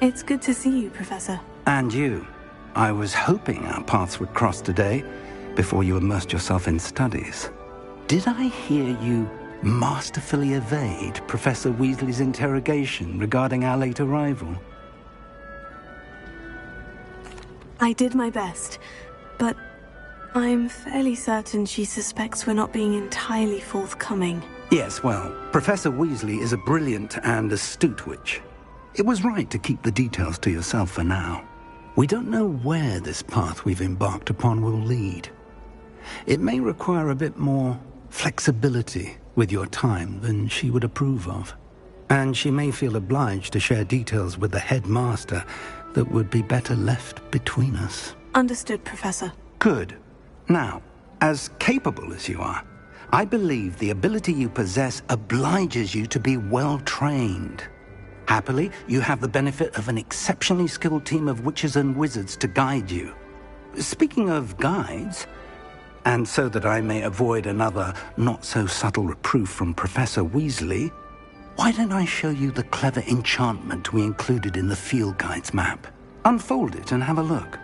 It's good to see you, Professor. And you. I was hoping our paths would cross today, before you immersed yourself in studies. Did I hear you masterfully evade Professor Weasley's interrogation regarding our late arrival? I did my best, but I'm fairly certain she suspects we're not being entirely forthcoming. Yes, well, Professor Weasley is a brilliant and astute witch. It was right to keep the details to yourself for now. We don't know where this path we've embarked upon will lead. It may require a bit more flexibility with your time than she would approve of. And she may feel obliged to share details with the headmaster that would be better left between us. Understood, Professor. Good. Now, as capable as you are, I believe the ability you possess obliges you to be well-trained. Happily, you have the benefit of an exceptionally skilled team of witches and wizards to guide you. Speaking of guides, and so that I may avoid another not-so-subtle reproof from Professor Weasley, why don't I show you the clever enchantment we included in the field guide's map? Unfold it and have a look.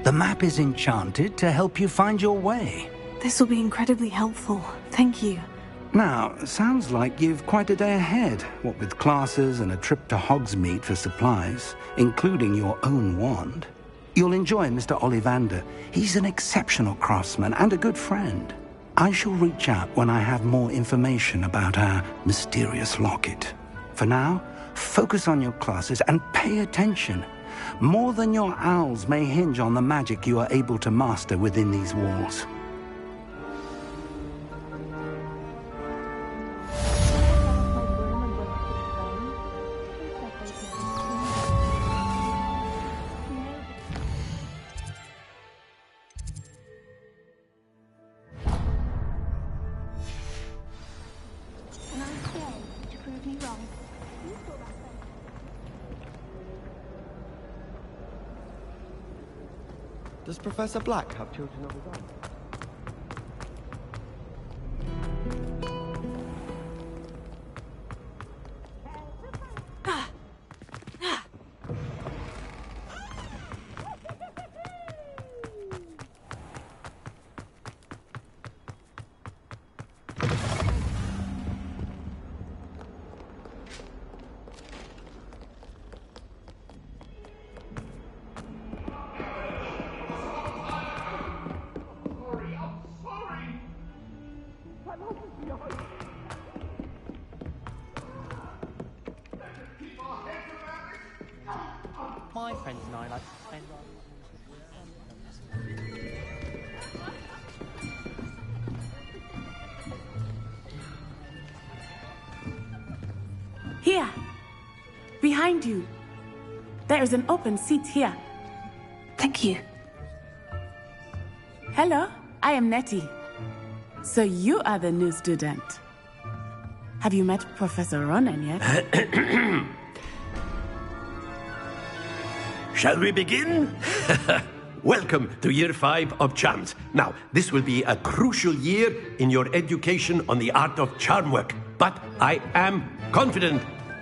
The map is enchanted to help you find your way. This will be incredibly helpful. Thank you. Now, sounds like you've quite a day ahead, what with classes and a trip to Hogsmeade for supplies, including your own wand. You'll enjoy Mr. Ollivander. He's an exceptional craftsman and a good friend. I shall reach out when I have more information about our mysterious locket. For now, focus on your classes and pay attention. More than your owls may hinge on the magic you are able to master within these walls. Does Professor Black have children of his own? My friends and I like to spend our... Here! Behind you! There is an open seat here. Thank you. Hello, I am Nettie. So you are the new student. Have you met Professor Ronan yet? Shall we begin? Welcome to Year 5 of Charms. Now, this will be a crucial year in your education on the art of charm work. But I am confident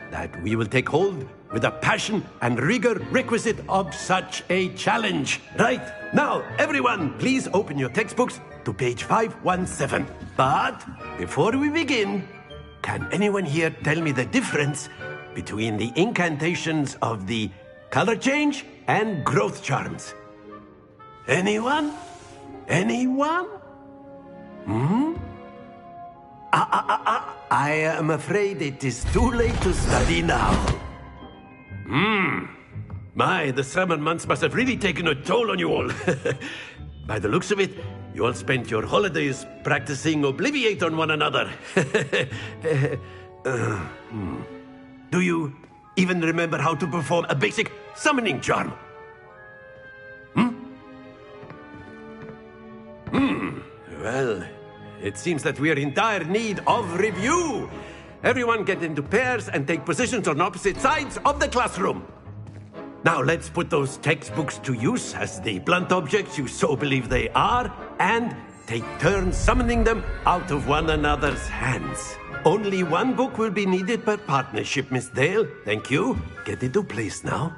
that we will take hold with the passion and rigor requisite of such a challenge. Right, now, everyone, please open your textbooks to page 517. But before we begin, can anyone here tell me the difference between the incantations of the color change and growth charms? Anyone? Anyone? I am afraid it is too late to study now. My, the summer months must have really taken a toll on you all. By the looks of it, you all spent your holidays practicing Obliviate on one another. Do you even remember how to perform a basic summoning charm? Well, it seems that we are in dire need of review. Everyone get into pairs and take positions on opposite sides of the classroom. Now let's put those textbooks to use as the blunt objects you so believe they are, and take turns summoning them out of one another's hands. Only one book will be needed per partnership, Miss Dale. Thank you. Get into place now.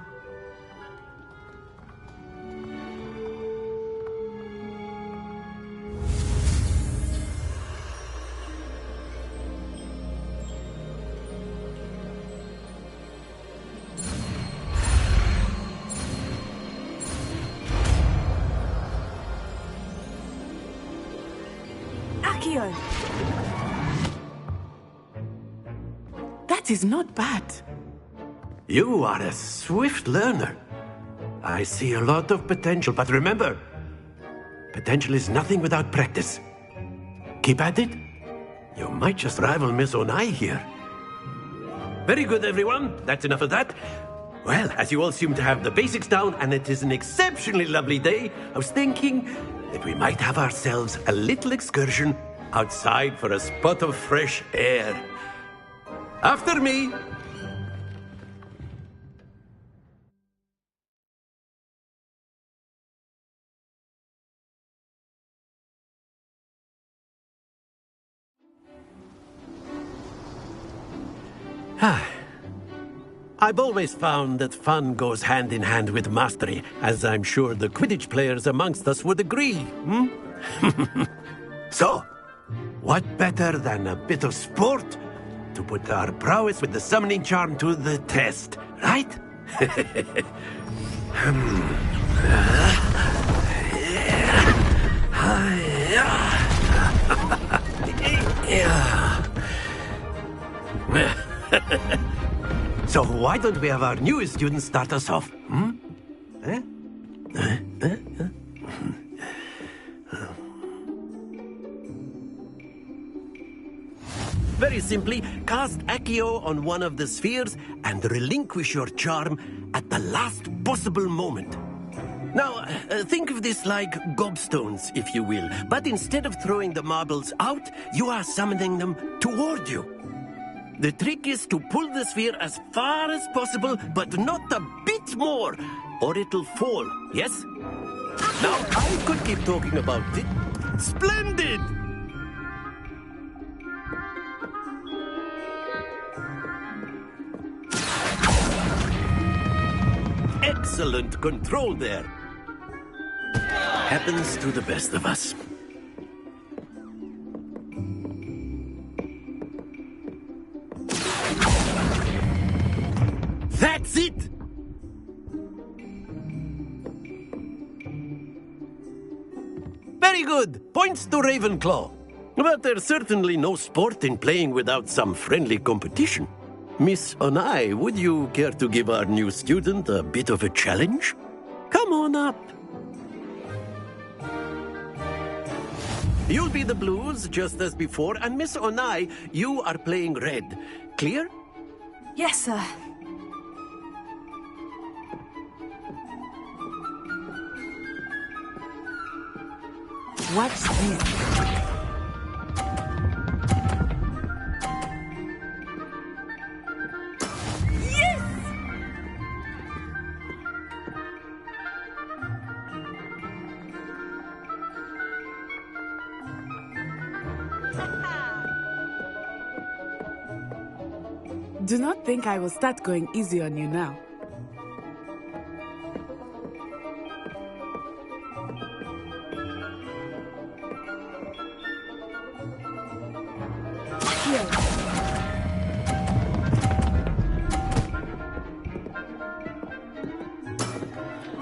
Akio! That is not bad. You are a swift learner. I see a lot of potential, but remember, potential is nothing without practice. Keep at it. You might just rival Miss Onai here. Very good, everyone. That's enough of that. Well, as you all seem to have the basics down, and it is an exceptionally lovely day, I was thinking that we might have ourselves a little excursion outside for a spot of fresh air. After me. I've always found that fun goes hand in hand with mastery, as I'm sure the Quidditch players amongst us would agree. So, what better than a bit of sport to put our prowess with the summoning charm to the test, right? So why don't we have our newest student start us off? Very simply, cast Accio on one of the spheres and relinquish your charm at the last possible moment. Now, think of this like gobstones, if you will, but instead of throwing the marbles out, you are summoning them toward you. The trick is to pull the sphere as far as possible, but not a bit more, or it'll fall, yes? Now, I could keep talking about it. Splendid! Excellent control there. Happens to the best of us. That's it! Very good. Points to Ravenclaw. But there's certainly no sport in playing without some friendly competition. Miss Onai, would you care to give our new student a bit of a challenge? Come on up. You'll be the blues, just as before, and Miss Onai, you are playing red. Clear? Yes, sir. Watch this. Do not think I will start going easy on you now. Here.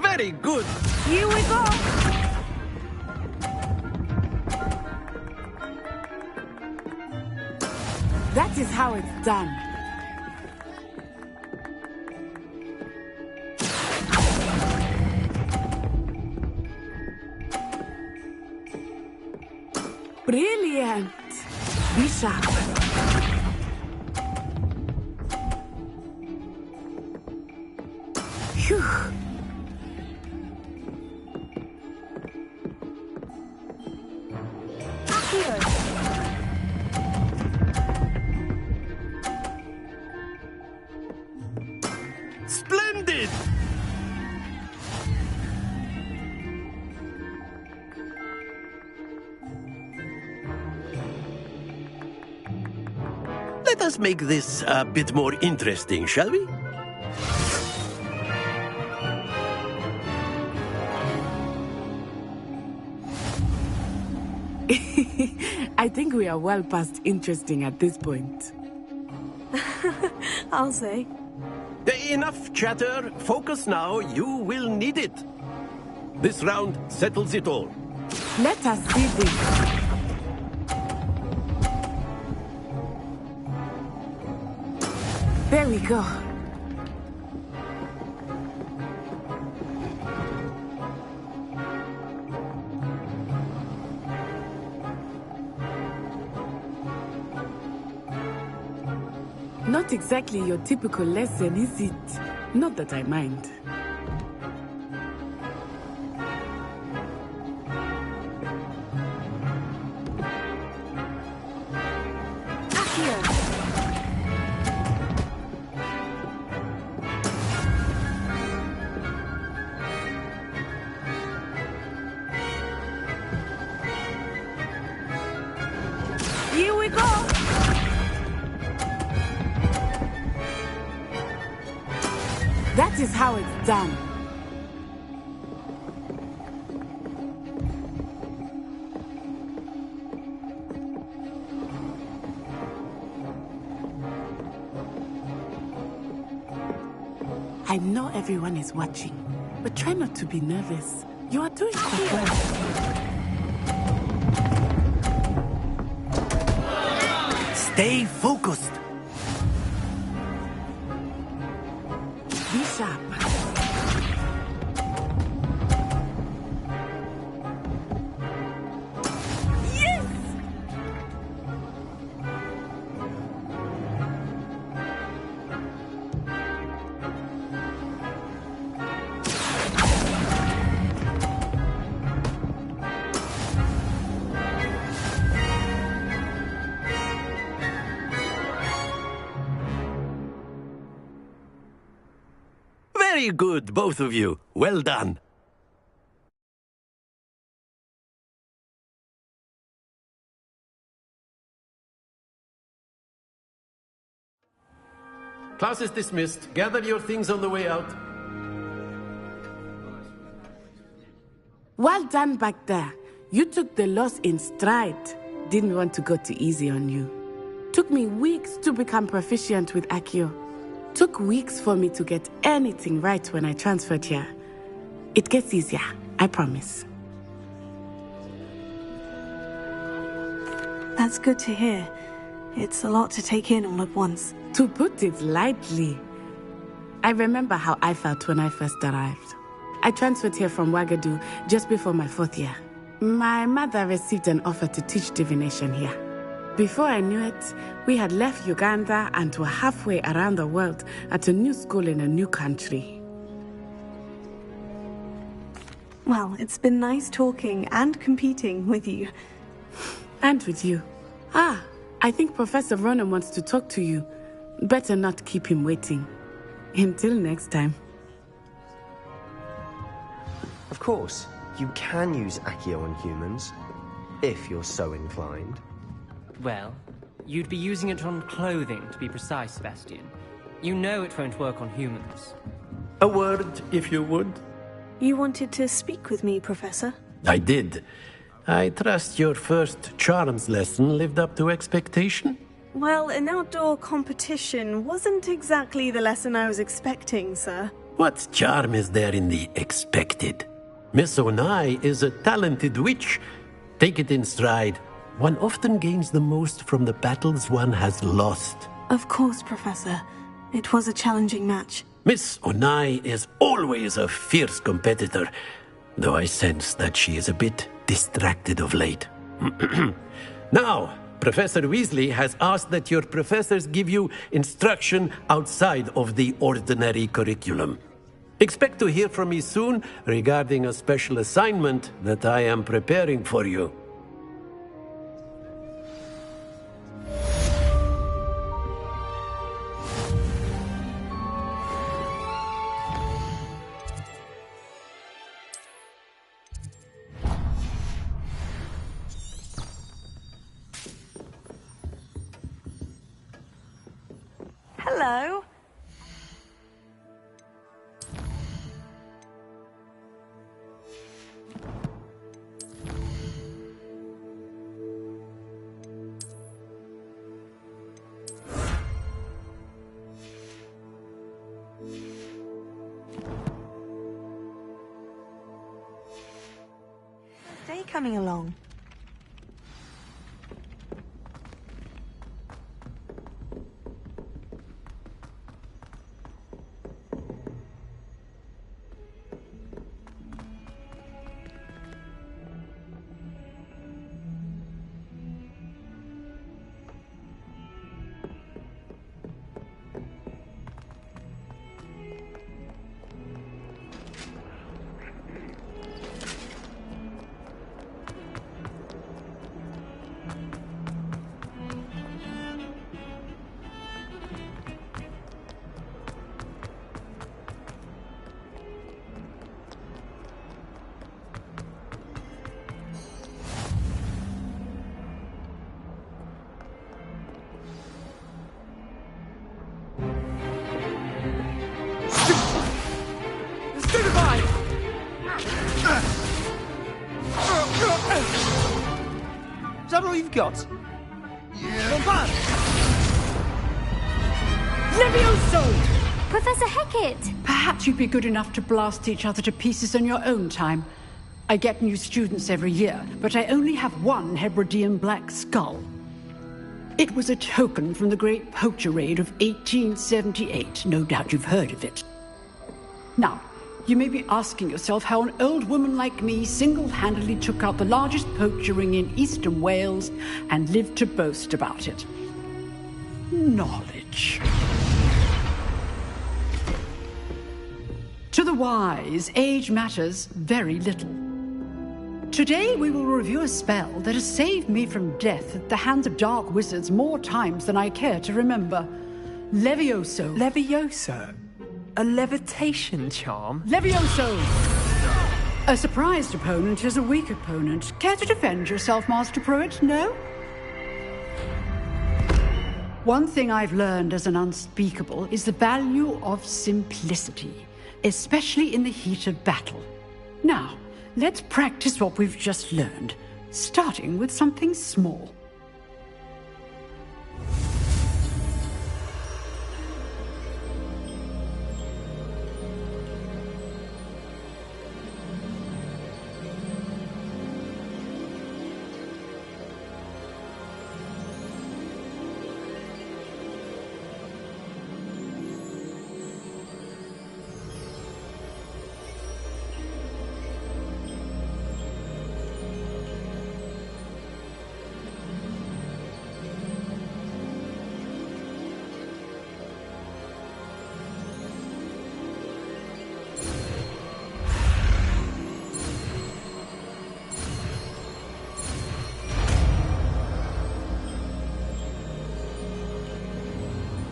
Very good. Here we go. That is how it's done. Brilliant! Be sharp. Phew. Splendid! Let us make this a bit more interesting, shall we? I think we are well past interesting at this point. I'll say. Enough chatter. Focus now. You will need it. This round settles it all. Let us see this. There we go. Not exactly your typical lesson, is it? Not that I mind. Here we go! That is how it's done. I know everyone is watching, but try not to be nervous. You are doing quite well. Stay focused. Be sharp. Yes! Very good, both of you. Well done. Class is dismissed. Gather your things on the way out. Well done back there. You took the loss in stride. Didn't want to go too easy on you. Took me weeks to become proficient with Accio. Took weeks for me to get anything right when I transferred here. It gets easier, I promise. That's good to hear. It's a lot to take in all at once. To put it lightly, I remember how I felt when I first arrived. I transferred here from Ouagadougou just before my 4th year. My mother received an offer to teach divination here. Before I knew it, we had left Uganda and were halfway around the world at a new school in a new country. Well, it's been nice talking and competing with you. And with you. Ah, I think Professor Ronan wants to talk to you. Better not keep him waiting. Until next time. Of course, you can use Accio on humans, if you're so inclined. Well, you'd be using it on clothing, to be precise, Sebastian. You know it won't work on humans. A word, if you would. You wanted to speak with me, Professor? I did. I trust your first charms lesson lived up to expectation? Well, an outdoor competition wasn't exactly the lesson I was expecting, sir. What charm is there in the expected? Miss Onai is a talented witch. Take it in stride. One often gains the most from the battles one has lost. Of course, Professor. It was a challenging match. Miss Onai is always a fierce competitor, though I sense that she is a bit distracted of late. Now, Professor Weasley has asked that your professors give you instruction outside of the ordinary curriculum. Expect to hear from me soon regarding a special assignment that I am preparing for you. Hello. Day coming along. Is that all you've got? Levioso! Professor Hecat! Perhaps you'd be good enough to blast each other to pieces on your own time. I get new students every year, but I only have one Hebridean black skull. It was a token from the Great Poacher Raid of 1878. No doubt you've heard of it. Now, you may be asking yourself how an old woman like me single-handedly took out the largest poacher ring in eastern Wales and lived to boast about it. Knowledge. To the wise, age matters very little. Today we will review a spell that has saved me from death at the hands of dark wizards more times than I care to remember. Levioso. Levioso? A levitation charm? Levioso! A surprised opponent is a weak opponent. Care to defend yourself, Master Pruitt? No? One thing I've learned as an unspeakable is the value of simplicity, especially in the heat of battle. Now, let's practice what we've just learned, starting with something small.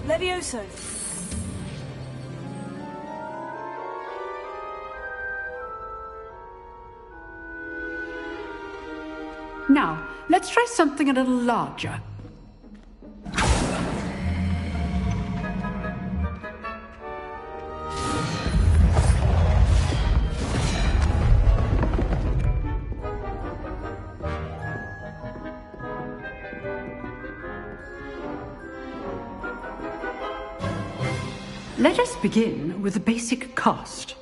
Levioso. Now, let's try something a little larger. Let us begin with the basic cast.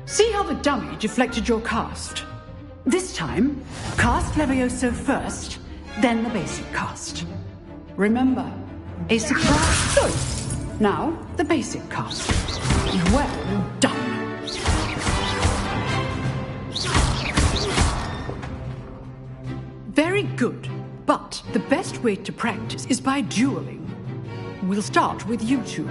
See how the dummy deflected your cast? This time, cast Levioso first, then the basic cast. Remember, a surprise choice. Now, the basic cast. Well done. Very good, but the best way to practice is by dueling. We'll start with you two.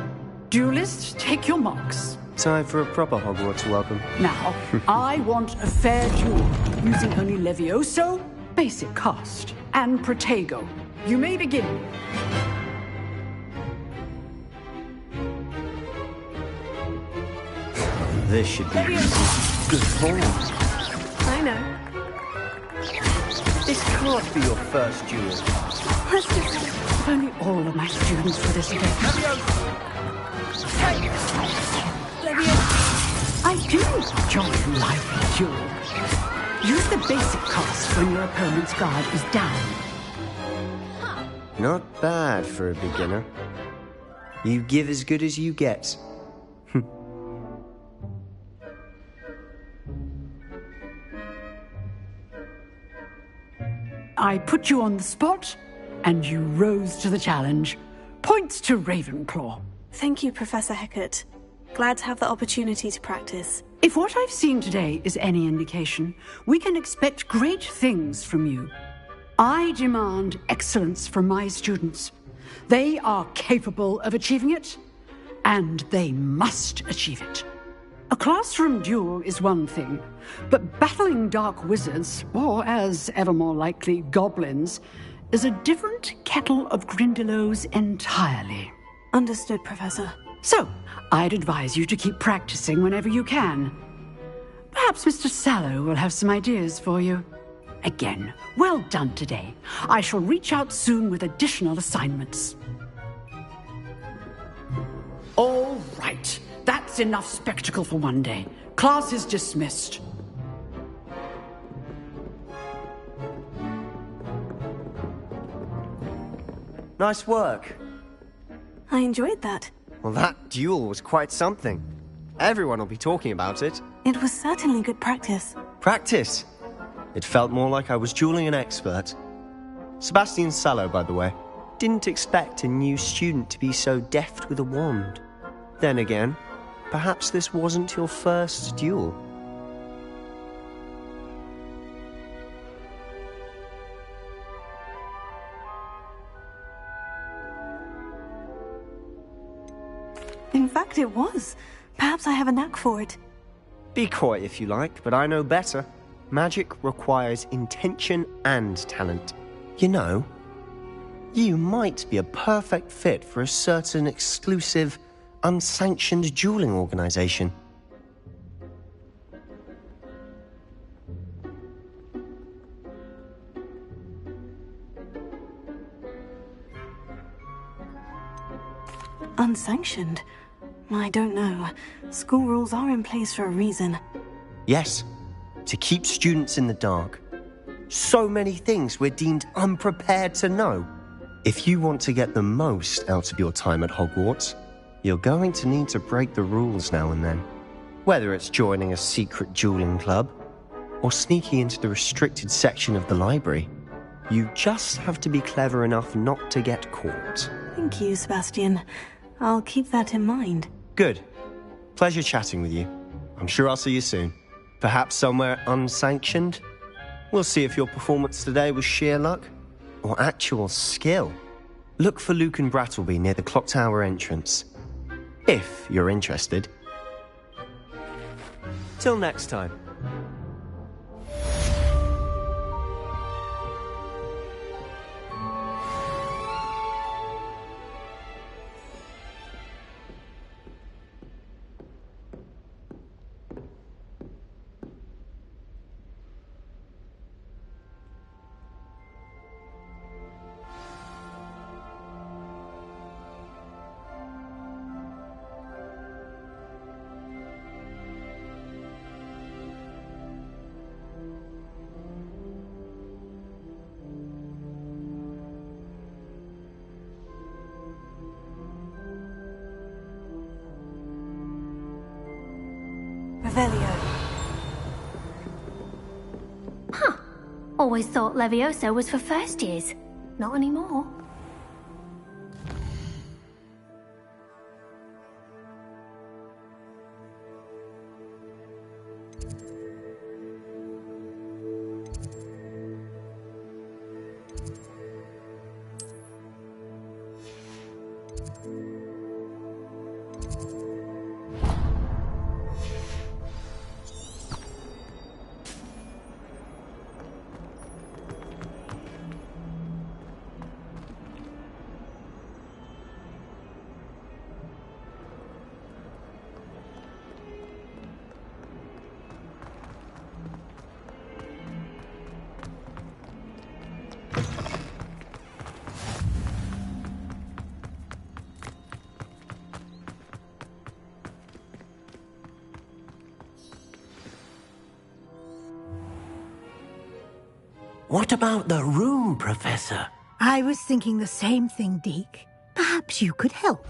Duelists, take your marks. Time for a proper Hogwarts welcome. Now, I want a fair duel, using only Levioso, basic cast, and Protego. You may begin. This should be good form. I know. This can't be your first duel. Let's just... If only all of my students were this event. I do enjoy lively duel. Use the basic cast when your opponent's guard is down. Not bad for a beginner. You give as good as you get. I put you on the spot, and you rose to the challenge. Points to Ravenclaw. Thank you, Professor Hecat. Glad to have the opportunity to practice. If what I've seen today is any indication, we can expect great things from you. I demand excellence from my students. They are capable of achieving it, and they must achieve it. A classroom duel is one thing, but battling dark wizards, or as ever more likely, goblins, is a different kettle of Grindylows entirely. Understood, Professor. So, I'd advise you to keep practicing whenever you can. Perhaps Mr. Sallow will have some ideas for you. Again, well done today. I shall reach out soon with additional assignments. All right. That's enough spectacle for one day. Class is dismissed. Nice work. I enjoyed that. Well, that duel was quite something. Everyone will be talking about it. It was certainly good practice. Practice? It felt more like I was dueling an expert. Sebastian Sallow, by the way, didn't expect a new student to be so deft with a wand. Then again, perhaps this wasn't your first duel. In fact, it was. Perhaps I have a knack for it. Be coy if you like, but I know better. Magic requires intention and talent. You know, you might be a perfect fit for a certain exclusive, unsanctioned dueling organization. Unsanctioned? I don't know. School rules are in place for a reason. Yes, to keep students in the dark. So many things we're deemed unprepared to know. If you want to get the most out of your time at Hogwarts, you're going to need to break the rules now and then. Whether it's joining a secret dueling club, or sneaking into the restricted section of the library, you just have to be clever enough not to get caught. Thank you, Sebastian. I'll keep that in mind. Good. Pleasure chatting with you. I'm sure I'll see you soon. Perhaps somewhere unsanctioned? We'll see if your performance today was sheer luck or actual skill. Look for Luke and Brattleby near the clock tower entrance, if you're interested. Till next time. Huh. Always thought Levioso was for first years. Not anymore. What about the room, Professor? I was thinking the same thing, Deke. Perhaps you could help.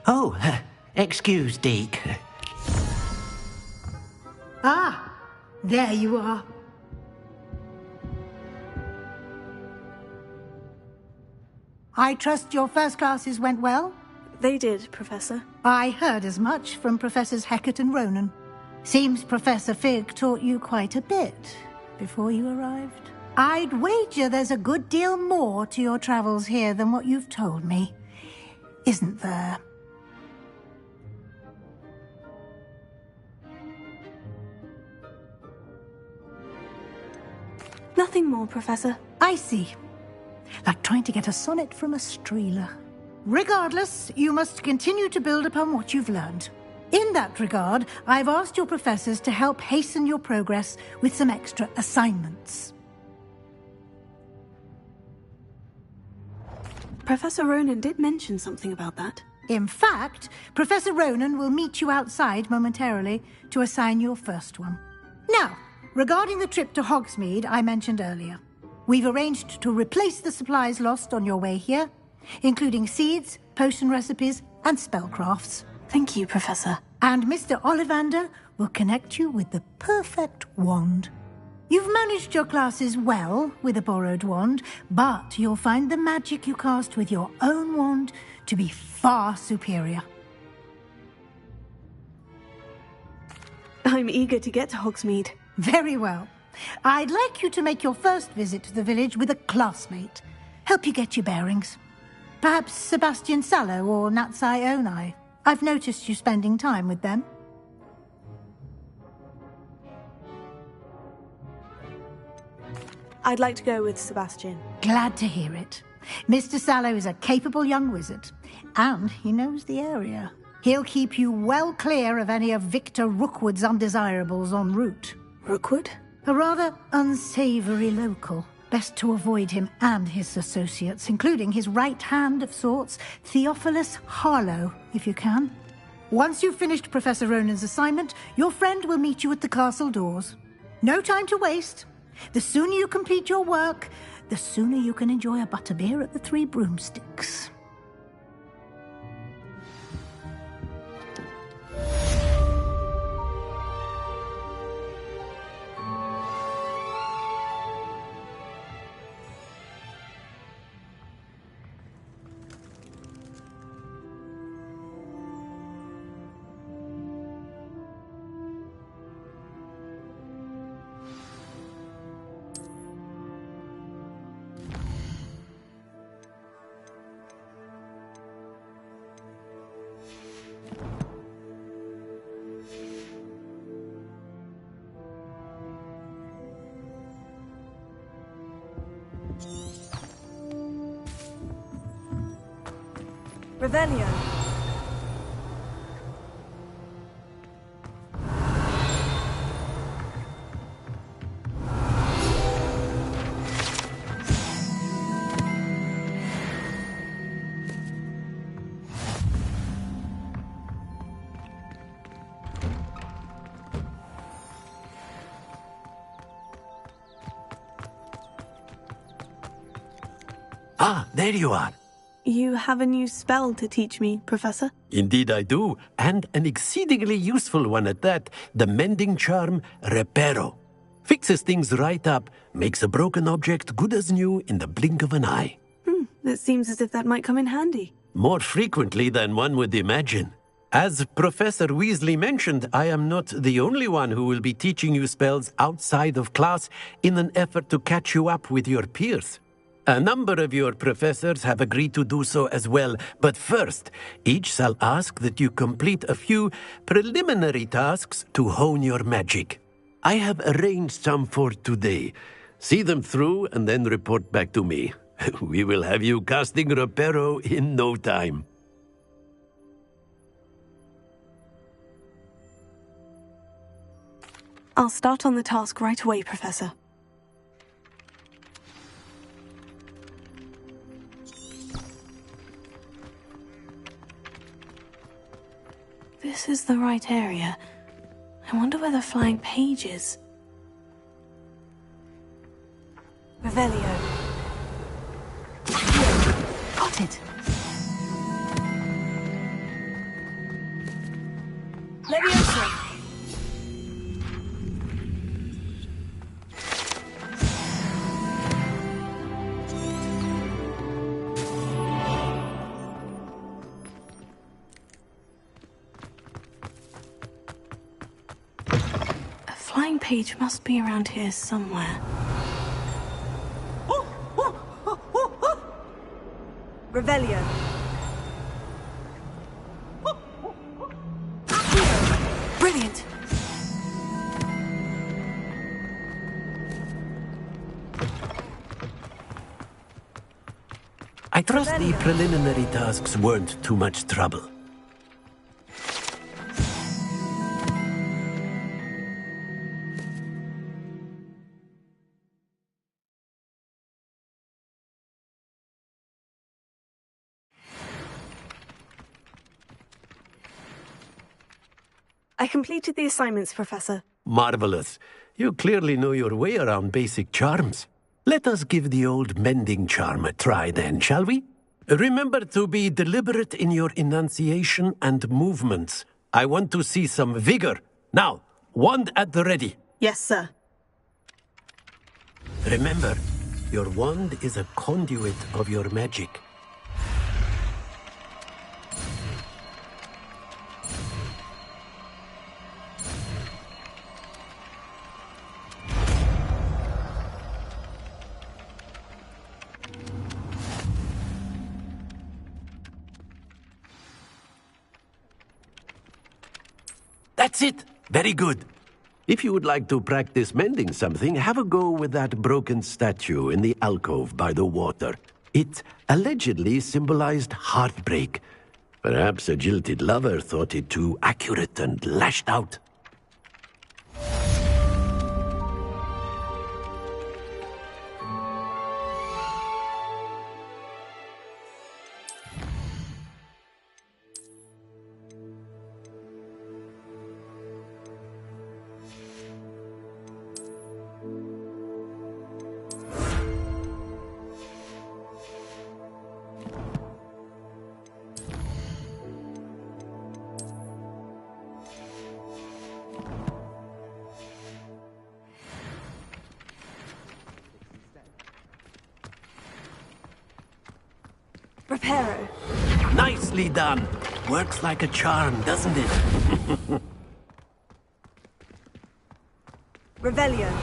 Oh, excuse, Deke. Ah, there you are. I trust your first classes went well? They did, Professor. I heard as much from Professors Hecat and Ronan. Seems Professor Fig taught you quite a bit before you arrived. I'd wager there's a good deal more to your travels here than what you've told me, isn't there? Nothing more, Professor. I see. Like trying to get a sonnet from a streeler. Regardless, you must continue to build upon what you've learned. In that regard, I've asked your professors to help hasten your progress with some extra assignments. Professor Ronan did mention something about that. In fact, Professor Ronan will meet you outside momentarily to assign your first one. Now, regarding the trip to Hogsmeade I mentioned earlier, we've arranged to replace the supplies lost on your way here, including seeds, potion recipes, and spellcrafts. Thank you, Professor. And Mr. Ollivander will connect you with the perfect wand. You've managed your classes well with a borrowed wand, but you'll find the magic you cast with your own wand to be far superior. I'm eager to get to Hogsmeade. Very well. I'd like you to make your first visit to the village with a classmate. Help you get your bearings. Perhaps Sebastian Sallow or Natsai Onai. I've noticed you spending time with them. I'd like to go with Sebastian. Glad to hear it. Mr. Sallow is a capable young wizard, and he knows the area. He'll keep you well clear of any of Victor Rookwood's undesirables en route. Rookwood? A rather unsavory local. Best to avoid him and his associates, including his right hand of sorts, Theophilus Harlow, if you can. Once you've finished Professor Ronan's assignment, your friend will meet you at the castle doors. No time to waste. The sooner you complete your work, the sooner you can enjoy a butterbeer at the Three Broomsticks. Revelio. Ah, there you are. You have a new spell to teach me, Professor? Indeed I do, and an exceedingly useful one at that, the mending charm Reparo. Fixes things right up, makes a broken object good as new in the blink of an eye. It seems as if that might come in handy. More frequently than one would imagine. As Professor Weasley mentioned, I am not the only one who will be teaching you spells outside of class in an effort to catch you up with your peers. A number of your professors have agreed to do so as well, but first, each shall ask that you complete a few preliminary tasks to hone your magic. I have arranged some for today. See them through and then report back to me. We will have you casting Reparo in no time. I'll start on the task right away, Professor. This is the right area. I wonder where the flying page is. Revelio. Got it. Leviosa. Flying page must be around here somewhere. Revelio. Brilliant. I trust the preliminary tasks weren't too much trouble. I completed the assignments, Professor. Marvelous. You clearly know your way around basic charms. Let us give the old mending charm a try then, shall we? Remember to be deliberate in your enunciation and movements. I want to see some vigor. Now, wand at the ready. Yes, sir. Remember, your wand is a conduit of your magic. That's it! Very good. If you would like to practice mending something, have a go with that broken statue in the alcove by the water. It allegedly symbolized heartbreak. Perhaps a jilted lover thought it too accurate and lashed out. Reparo. Nicely done. Works like a charm, doesn't it? Revelio.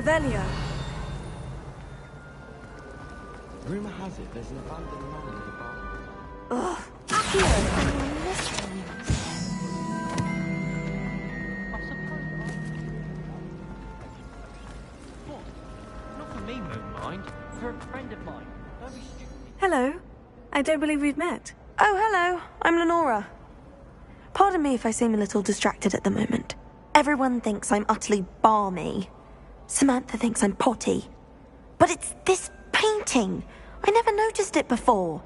Revelio. Rumor has it there's an abandoned mine nearby. Ugh. Not for me, Moonmind. For a friend of mine. Don't be stupid. Hello. I don't believe we've met. Oh, hello. I'm Lenora. Pardon me if I seem a little distracted at the moment. Everyone thinks I'm utterly balmy. Samantha thinks I'm potty. But it's this painting. I never noticed it before.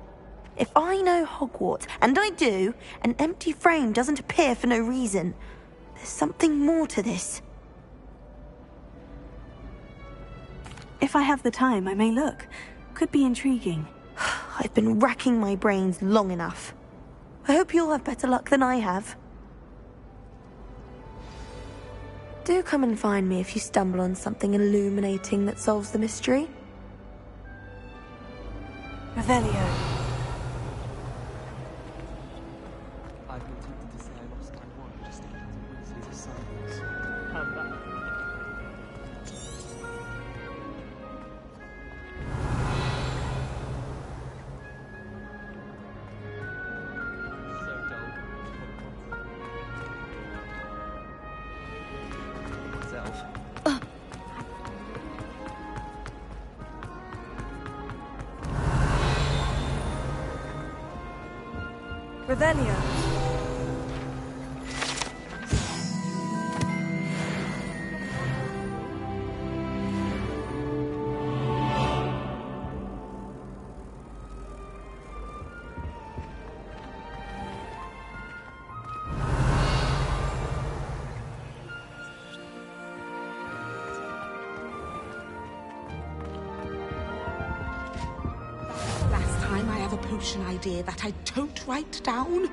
If I know Hogwarts, and I do, an empty frame doesn't appear for no reason. There's something more to this. If I have the time, I may look. Could be intriguing. I've been racking my brains long enough. I hope you'll have better luck than I have. Do come and find me if you stumble on something illuminating that solves the mystery. Revelio. I've been tempted to say I lost my wand just to get to silence. Revelio. Last time I have a potion idea that I don't write down.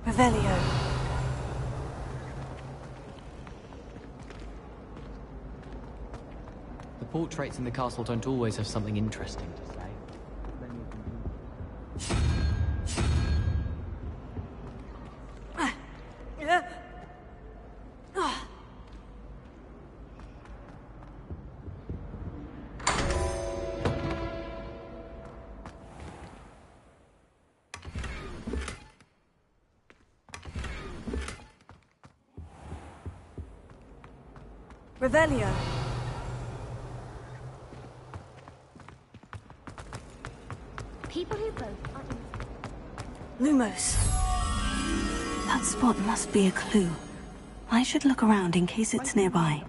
Revelio. The portraits in the castle don't always have something interesting to say. Revelio. People who both are Lumos. That spot must be a clue. I should look around in case it's nearby.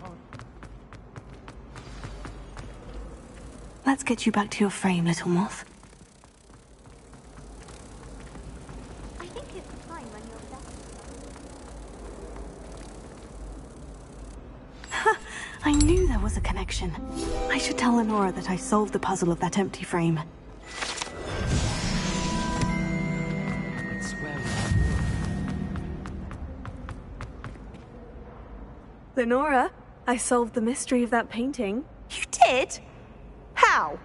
Let's get you back to your frame, little moth. I think it's fine when you're there. I knew there was a connection. I should tell Lenora that I solved the puzzle of that empty frame. Lenora, I solved the mystery of that painting. You did? How?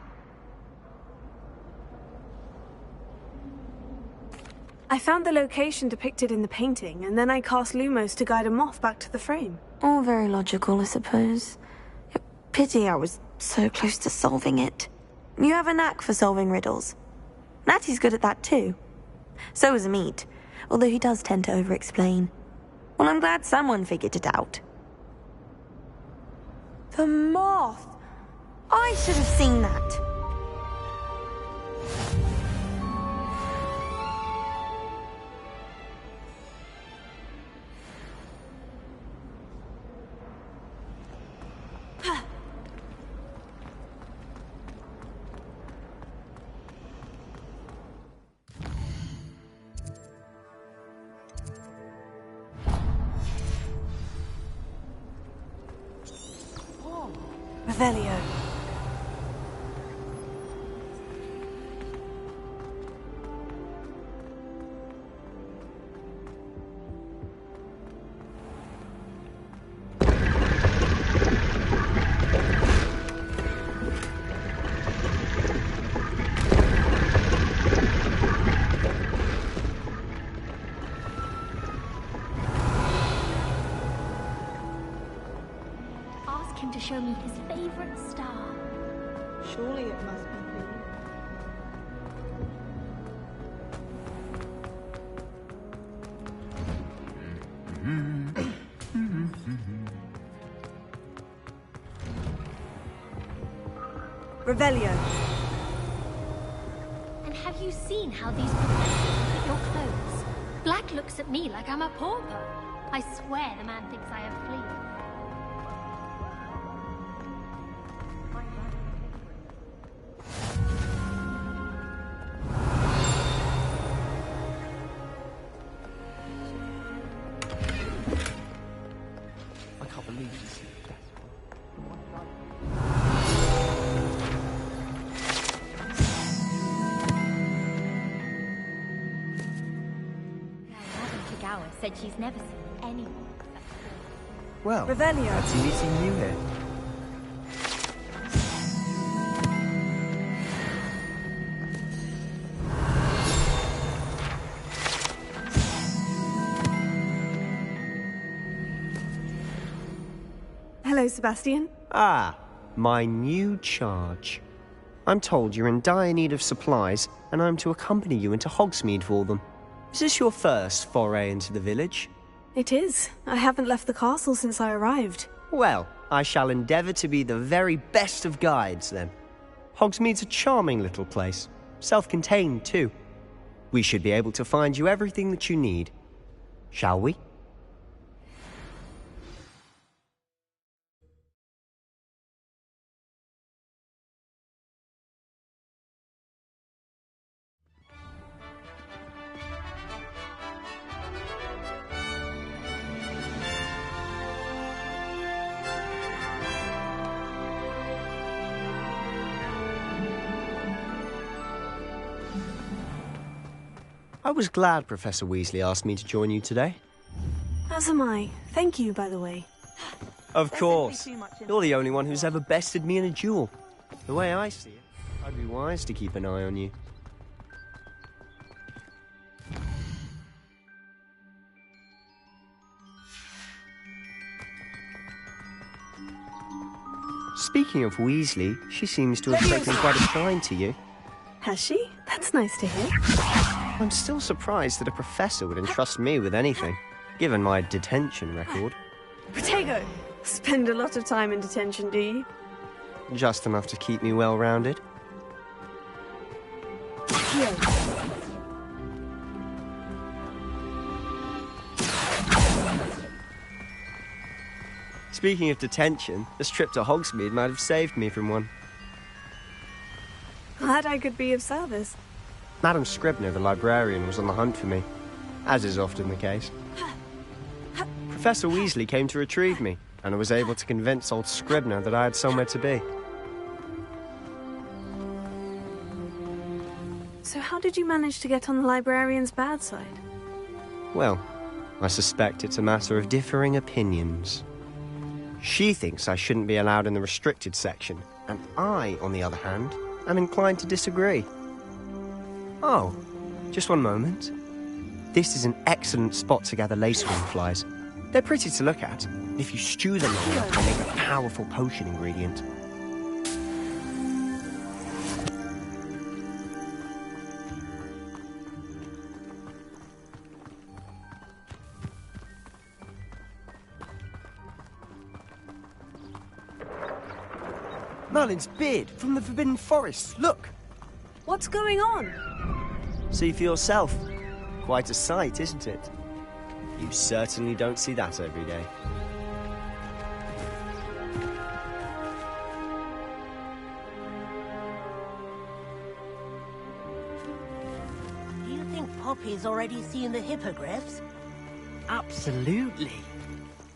I found the location depicted in the painting, and then I cast Lumos to guide a moth back to the frame. All very logical, I suppose. Pity I was so close to solving it. You have a knack for solving riddles. Natty's good at that too. So is Amit, although he does tend to over-explain. Well, I'm glad someone figured it out. The moth! I should have seen that. Revelio. Ask him to show me his favorite star. Surely it must be you. Revelio. And have you seen how these professors look at your clothes? Black looks at me like I'm a pauper. I swear the man thinks I have fleas. I can't believe she's successful. Madame Tagawa said she's never seen anyone. Well, Revelio. fancy meeting you here. Hello, Sebastian. Ah, my new charge. I'm told you're in dire need of supplies, and I'm to accompany you into Hogsmeade for them. Is this your first foray into the village? It is. I haven't left the castle since I arrived. Well, I shall endeavour to be the very best of guides, then. Hogsmeade's a charming little place. Self-contained, too. We should be able to find you everything that you need. Shall we? I was glad Professor Weasley asked me to join you today. As am I. Thank you, by the way. Of course. You're the only one who's ever bested me in a duel. The way I see it, I'd be wise to keep an eye on you. Speaking of Weasley, she seems to have taken quite a shine to you. Has she? That's nice to hear. I'm still surprised that a professor would entrust me with anything, given my detention record. Protego! Spend a lot of time in detention, do you? Just enough to keep me well-rounded. Here. Speaking of detention, this trip to Hogsmeade might have saved me from one. Glad I could be of service. Madam Scribner, the librarian, was on the hunt for me, as is often the case. Professor Weasley came to retrieve me, and I was able to convince old Scribner that I had somewhere to be. So how did you manage to get on the librarian's bad side? Well, I suspect it's a matter of differing opinions. She thinks I shouldn't be allowed in the restricted section, and I, on the other hand, am inclined to disagree. Oh, just one moment. This is an excellent spot to gather lacewing flies. They're pretty to look at, and if you stew them long enough, they make a powerful potion ingredient. Merlin's beard from the Forbidden Forest. Look! What's going on? See for yourself. Quite a sight, isn't it? You certainly don't see that every day. Do you think Poppy's already seen the hippogriffs? Absolutely.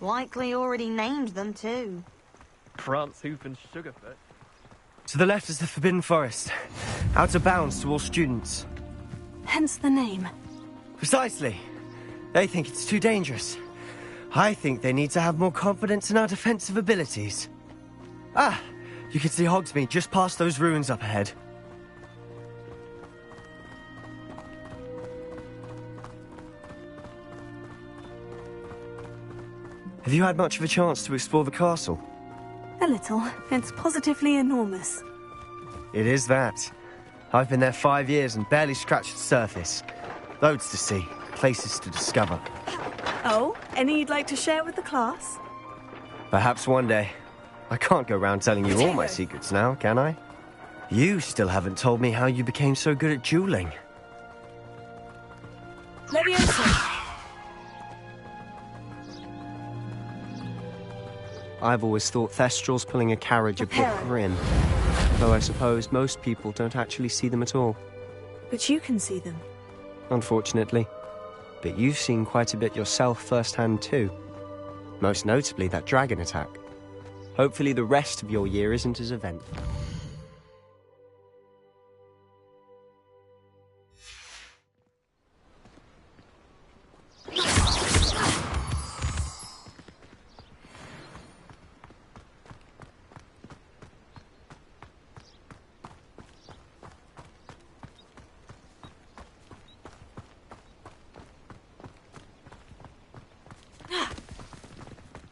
Likely already named them too. Prance, Hoof and Sugarfoot. To the left is the Forbidden Forest. Out of bounds to all students. Hence the name. Precisely. They think it's too dangerous. I think they need to have more confidence in our defensive abilities. Ah, you can see Hogsmeade just past those ruins up ahead. Have you had much of a chance to explore the castle? A little. It's positively enormous. It is that. I've been there 5 years and barely scratched the surface. Loads to see, places to discover. Oh, any you'd like to share with the class? Perhaps one day. I can't go around telling you all my secrets now, can I? You still haven't told me how you became so good at dueling. Leviosa! I've always thought Thestrals pulling a carriage a bit grim. Though I suppose most people don't actually see them at all. But you can see them. Unfortunately. But you've seen quite a bit yourself firsthand too. Most notably that dragon attack. Hopefully the rest of your year isn't as eventful.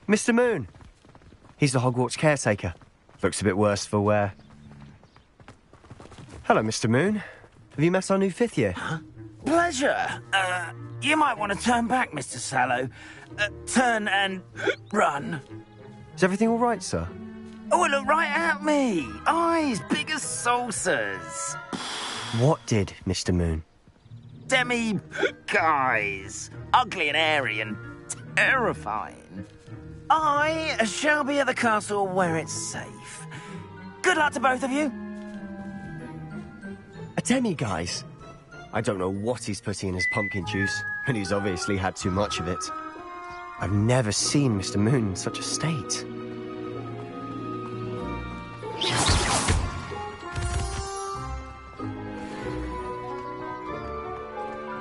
Mr. Moon! He's the Hogwarts caretaker. Looks a bit worse for wear. Hello, Mr. Moon. Have you met our new 5th year? Huh? Pleasure. You might want to turn back, Mr. Sallow. Turn and run. Is everything all right, sir? Oh, look right at me. Eyes big as saucers. What did, Mr. Moon? Guys. Ugly and airy and terrifying. I shall be at the castle where it's safe. Good luck to both of you. A demi-guise? I don't know what he's putting in his pumpkin juice, and he's obviously had too much of it. I've never seen Mr. Moon in such a state.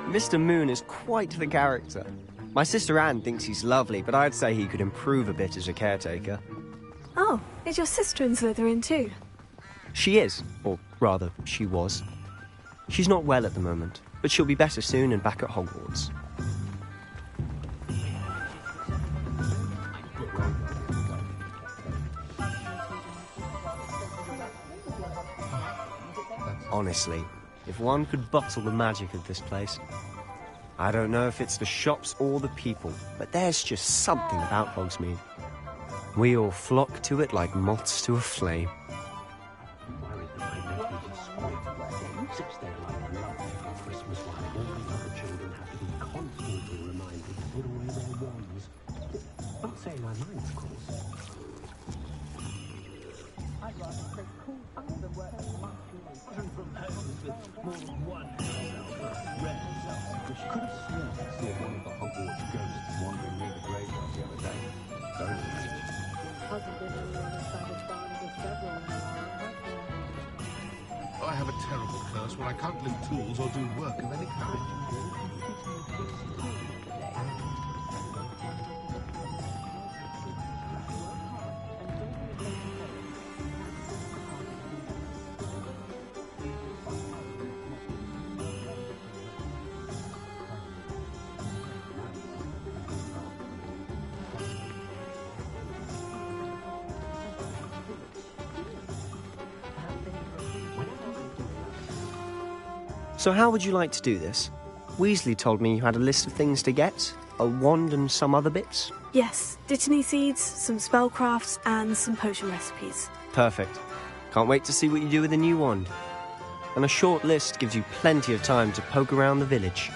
Mr. Moon is quite the character. My sister Anne thinks he's lovely, but I'd say he could improve a bit as a caretaker. Oh, is your sister in Slytherin too? She is, or rather, she was. She's not well at the moment, but she'll be better soon and back at Hogwarts. Honestly, if one could bottle the magic of this place. I don't know if it's the shops or the people, but there's just something about Hogsmeade. We all flock to it like moths to a flame. I have a terrible curse where I can't lift tools or do work of any kind. So how would you like to do this? Weasley told me you had a list of things to get, a wand and some other bits. Yes, Dittany seeds, some spellcrafts, and some potion recipes. Perfect. Can't wait to see what you do with the new wand. And a short list gives you plenty of time to poke around the village.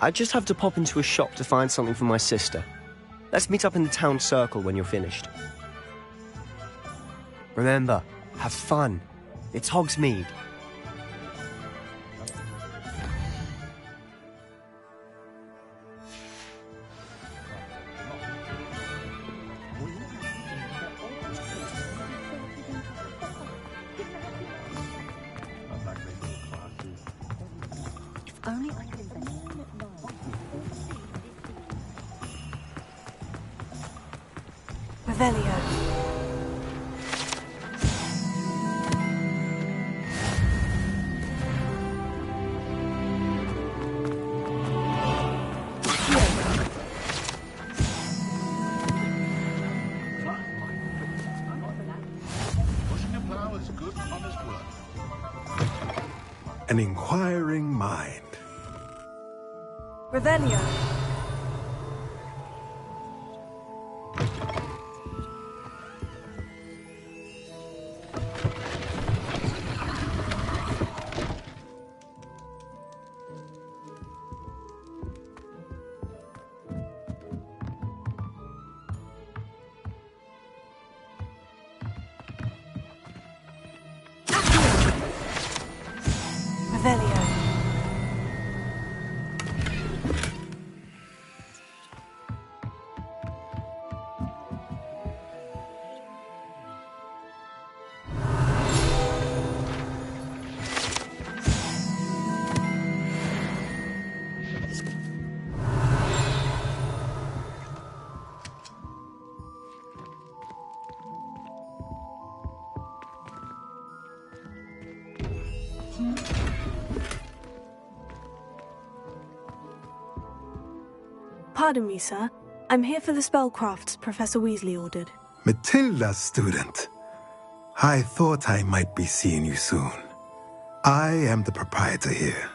I just have to pop into a shop to find something for my sister. Let's meet up in the town circle when you're finished. Remember, have fun. It's Hogsmeade. Revelio. Pushing a plow is good, honest work. An inquiring mind. Revelio. Revelio. Pardon me, sir. I'm here for the spellcrafts Professor Weasley ordered. Matilda's student. I thought I might be seeing you soon. I am the proprietor here,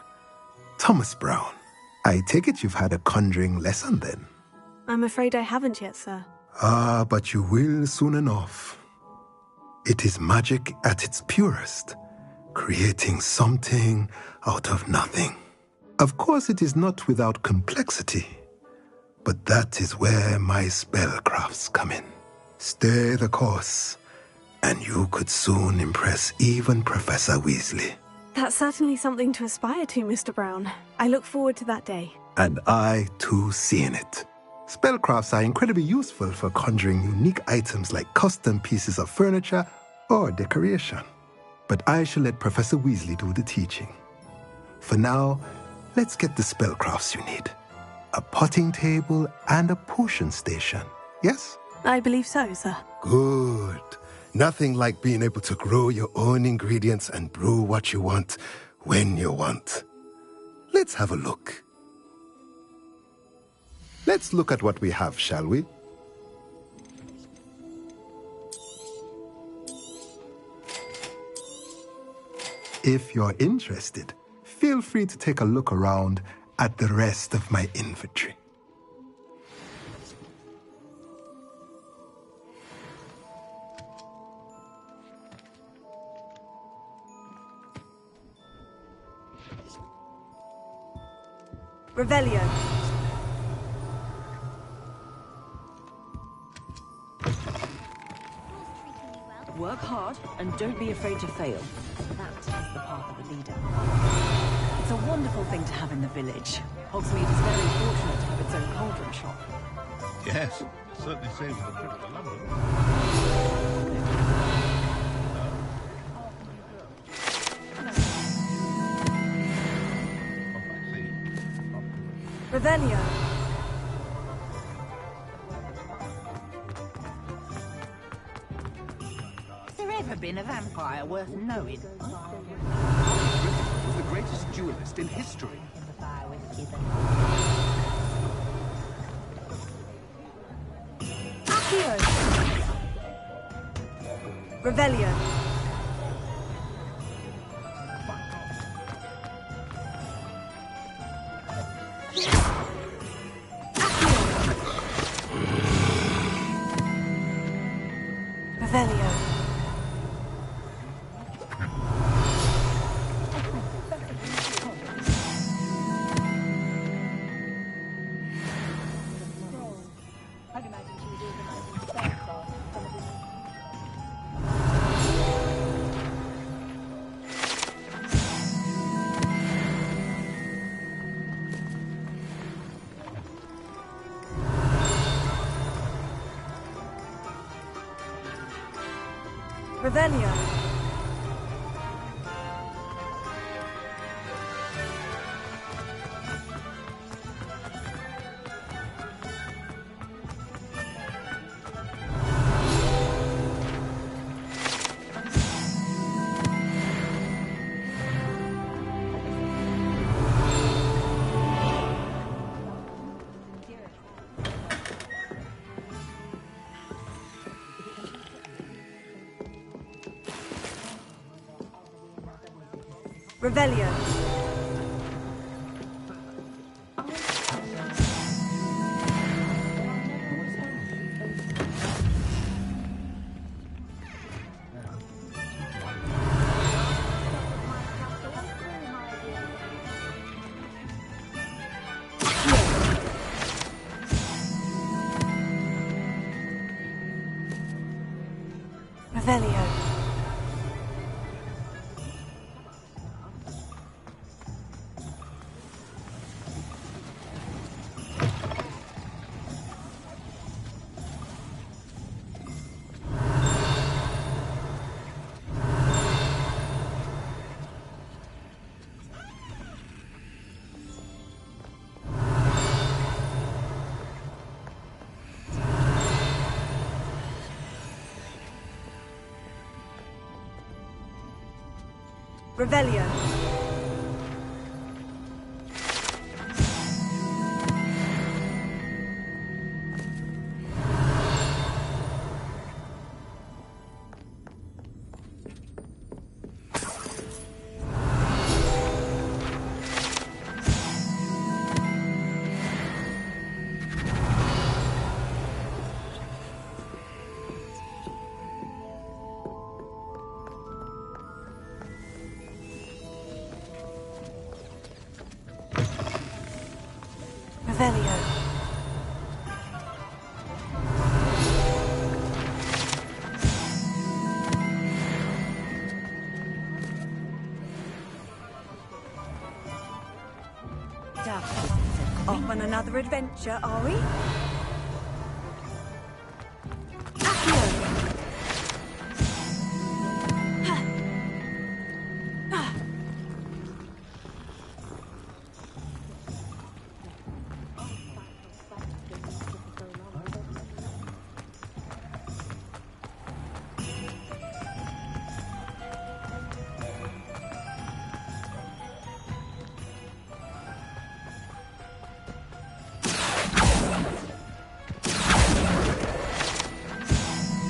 Thomas Brown. I take it you've had a conjuring lesson then? I'm afraid I haven't yet, sir. Ah, but you will soon enough. It is magic at its purest, creating something out of nothing. Of course, it is not without complexity, but that is where my spellcrafts come in. Stay the course, and you could soon impress even Professor Weasley. That's certainly something to aspire to, Mr. Brown. I look forward to that day. And I, too, seeing it. Spellcrafts are incredibly useful for conjuring unique items like custom pieces of furniture or decoration. But I shall let Professor Weasley do the teaching. For now, let's get the spellcrafts you need. A potting table and a potion station, yes? I believe so, sir. Good. Nothing like being able to grow your own ingredients and brew what you want when you want. Let's have a look. Let's look at what we have, shall we? If you're interested, feel free to take a look around at the rest of my inventory. Revelio. Work hard and don't be afraid to fail. That is the path of a leader. It's a wonderful thing to have in the village. Hogsmeade is very fortunate to have its own cauldron shop. Yes, certainly saves the trip to London. Revelio. Has there ever been a vampire worth knowing? Was the greatest duelist in history. Accio. Revelio. Revelio. Revelio. Revelio. Revelio. Revelio. Revelio. Off on another adventure, are we?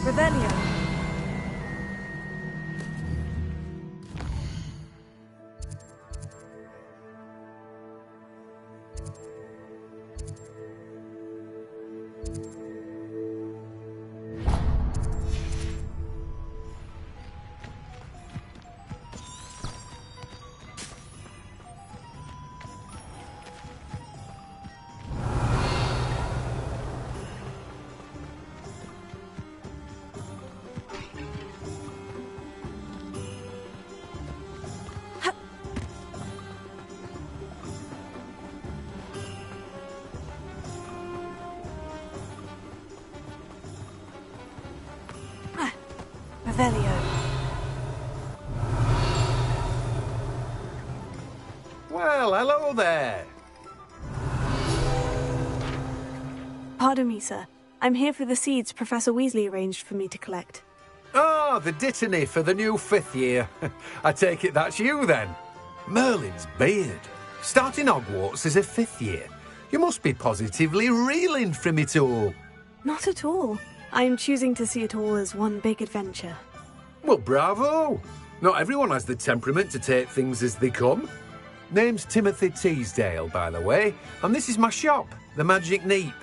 Revelio. Revelio. Well, hello there. Pardon me, sir. I'm here for the seeds Professor Weasley arranged for me to collect. Ah, the dittany for the new 5th year. I take it that's you, then. Merlin's beard. Starting Hogwarts as a 5th year. You must be positively reeling from it all. Not at all. I'm choosing to see it all as one big adventure. Well, bravo. Not everyone has the temperament to take things as they come. Name's Timothy Teasdale, by the way, and this is my shop, the Magic Neep.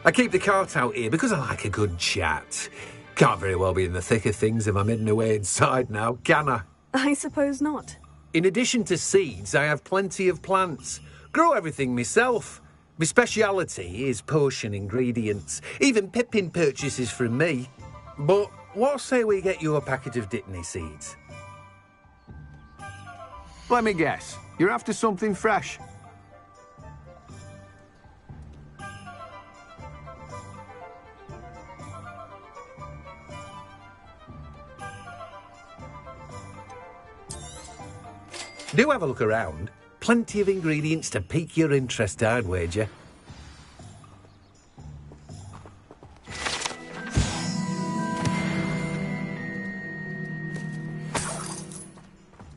I keep the cart out here because I like a good chat. Can't very well be in the thick of things if I'm hidden away inside now, can I? I suppose not. In addition to seeds, I have plenty of plants. Grow everything myself. My speciality is potion ingredients. Even Pippin purchases from me. But what say we get you a packet of Dittany seeds? Let me guess. You're after something fresh. Do have a look around. Plenty of ingredients to pique your interest, I'd wager.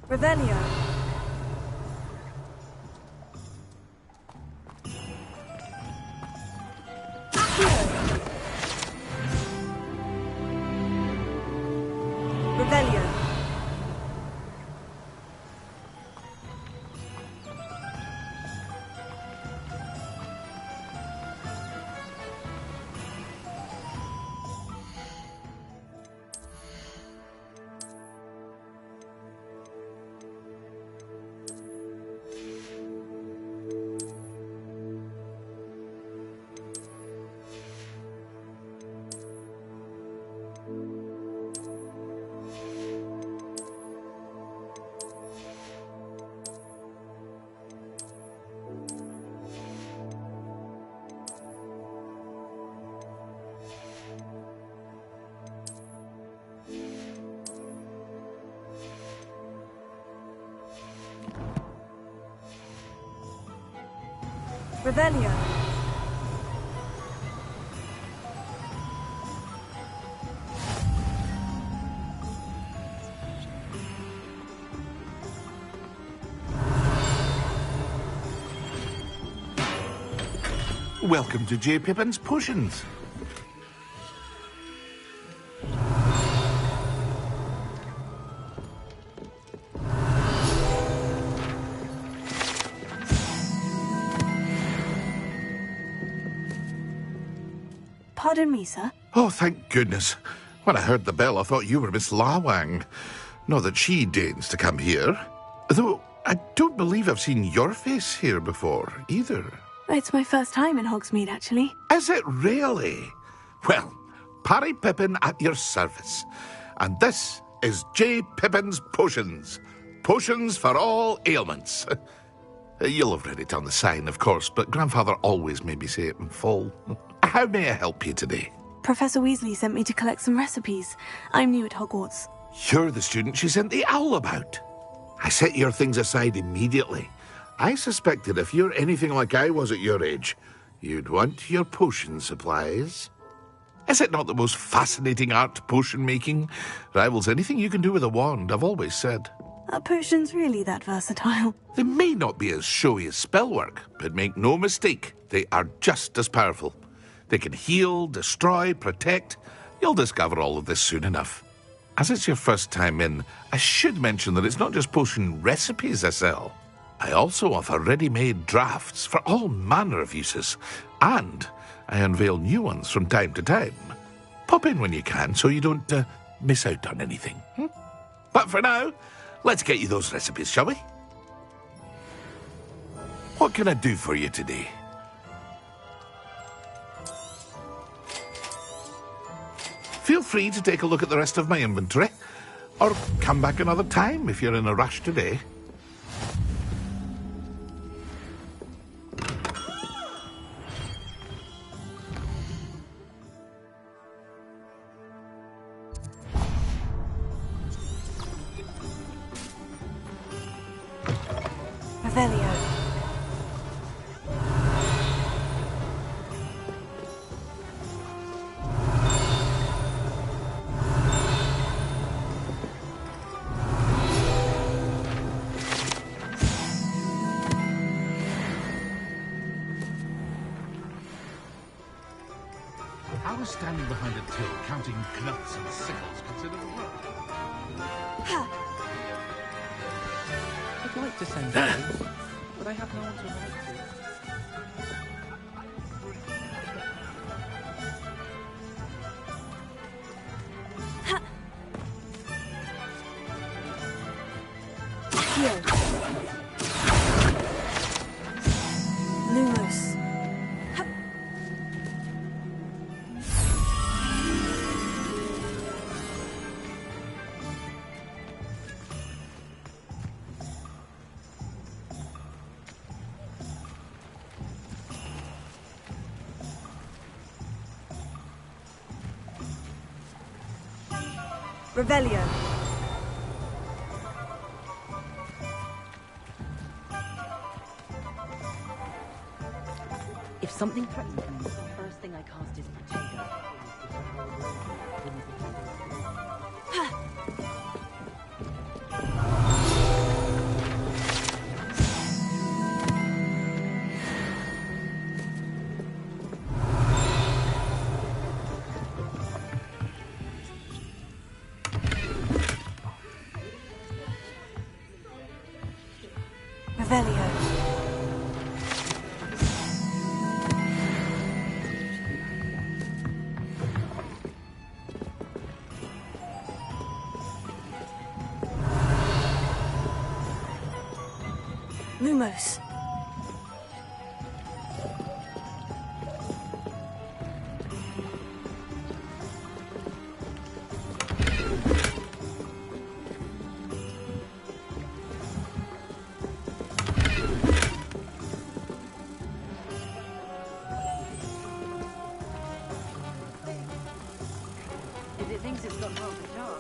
Revelio. Revelio. Revelio. Welcome to J. Pippin's Potions. Pardon me, sir. Oh, thank goodness. When I heard the bell, I thought you were Miss Lawang. Not that she deigns to come here. Though I don't believe I've seen your face here before, either. It's my first time in Hogsmeade, actually. Is it really? Well, Parry Pippin at your service. And this is J. Pippin's Potions. Potions for all ailments. You'll have read it on the sign, of course, but Grandfather always made me say it in full. How may I help you today? Professor Weasley sent me to collect some recipes. I'm new at Hogwarts. You're the student she sent the owl about. I set your things aside immediately. I suspected if you're anything like I was at your age, you'd want your potion supplies. Is it not the most fascinating art, potion making? Rivals anything you can do with a wand, I've always said. Are potions really that versatile? They may not be as showy as spellwork, but make no mistake, they are just as powerful. They can heal, destroy, protect. You'll discover all of this soon enough. As it's your first time in, I should mention that it's not just potion recipes I sell. I also offer ready-made drafts for all manner of uses, and I unveil new ones from time to time. Pop in when you can so you don't miss out on anything. But for now, let's get you those recipes, shall we? What can I do for you today? Feel free to take a look at the rest of my inventory, or come back another time if you're in a rush today. Revelio. How is standing behind a till counting knuts and sickles considered work? I'd like to send those, but I have no one to write to. Here. Lumos. Revelio. something threatens them, the first thing I cast is Protego. Revelio. Lumos. If it thinks it's got half a jar.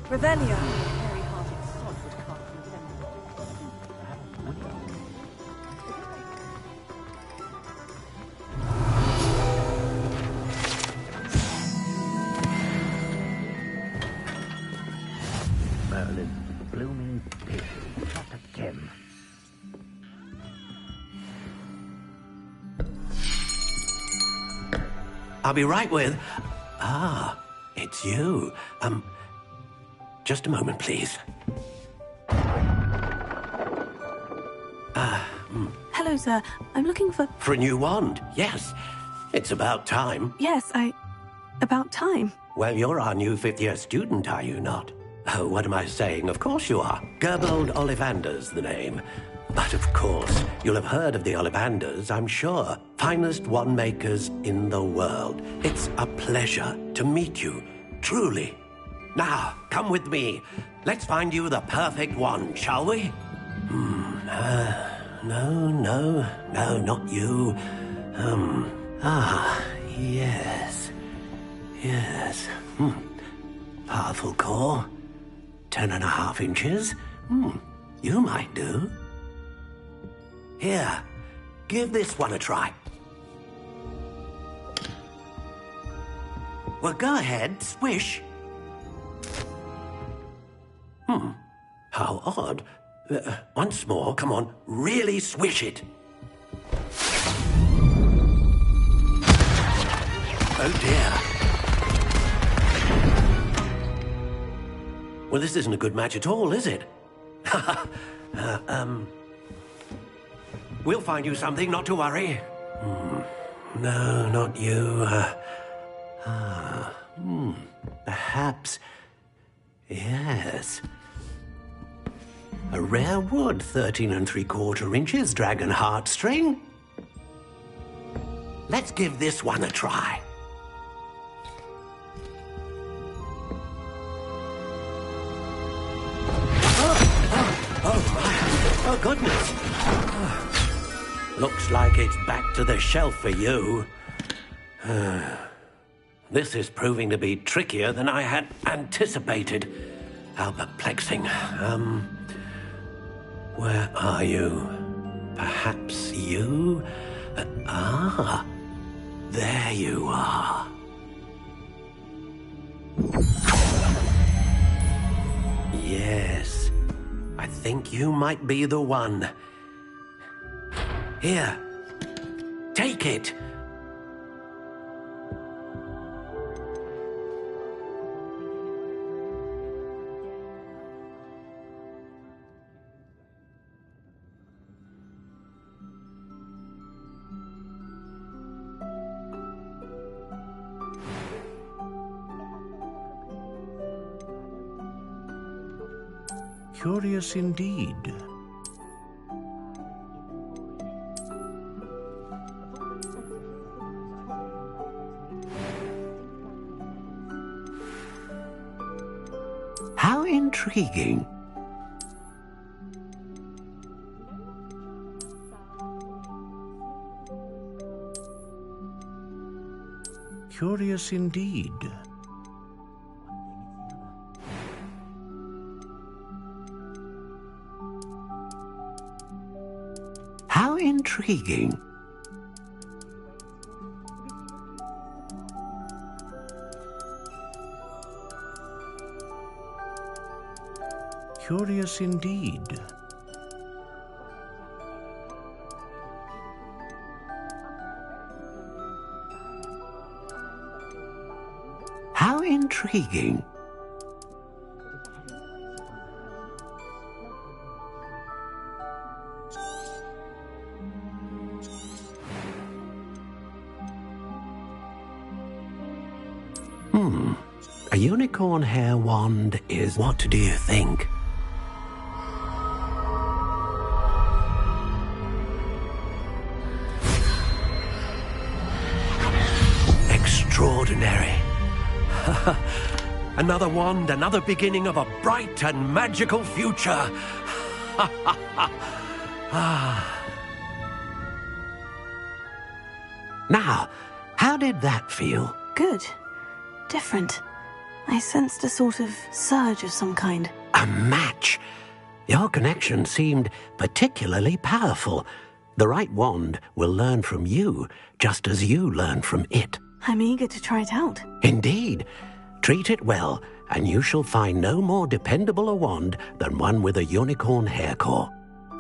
Revelio. Hairy-hearted sod would can't Merlin, blooming pig, not a gem. I'll be right with... Ah, it's you. Just a moment, please. Hello, sir. I'm looking for... For a new wand, yes. It's about time. Yes, about time. Well, you're our new fifth-year student, are you not? Oh, what am I saying? Of course you are. Gerbold Ollivander's the name. But of course, you'll have heard of the Ollivanders, I'm sure. Finest wand makers in the world. It's a pleasure to meet you, truly. Now, come with me. Let's find you the perfect one, shall we? No, not you. Yes. Powerful core. 10.5 inches. You might do. Here, give this one a try. Well, go ahead, swish. How odd. Once more, come on, really swish it. Oh dear. Well, this isn't a good match at all, is it? We'll find you something, not to worry. No, not you. Perhaps... Yes. A rare wood, 13 3/4 inches, dragon heartstring. Let's give this one a try. Oh, goodness. Looks like it's back to the shelf for you. This is proving to be trickier than I had anticipated. How perplexing. Where are you? Perhaps you? There you are. Yes, I think you might be the one. Here, take it. Curious indeed. intriguing. Curious indeed. How intriguing. Curious indeed. How intriguing. A unicorn hair wand is... What do you think? Extraordinary. Another wand, another beginning of a bright and magical future. Now, how did that feel? Good. Different. I sensed a sort of surge of some kind. A match. Your connection seemed particularly powerful. The right wand will learn from you, just as you learn from it. I'm eager to try it out. Indeed. Treat it well, and you shall find no more dependable a wand than one with a unicorn hair core.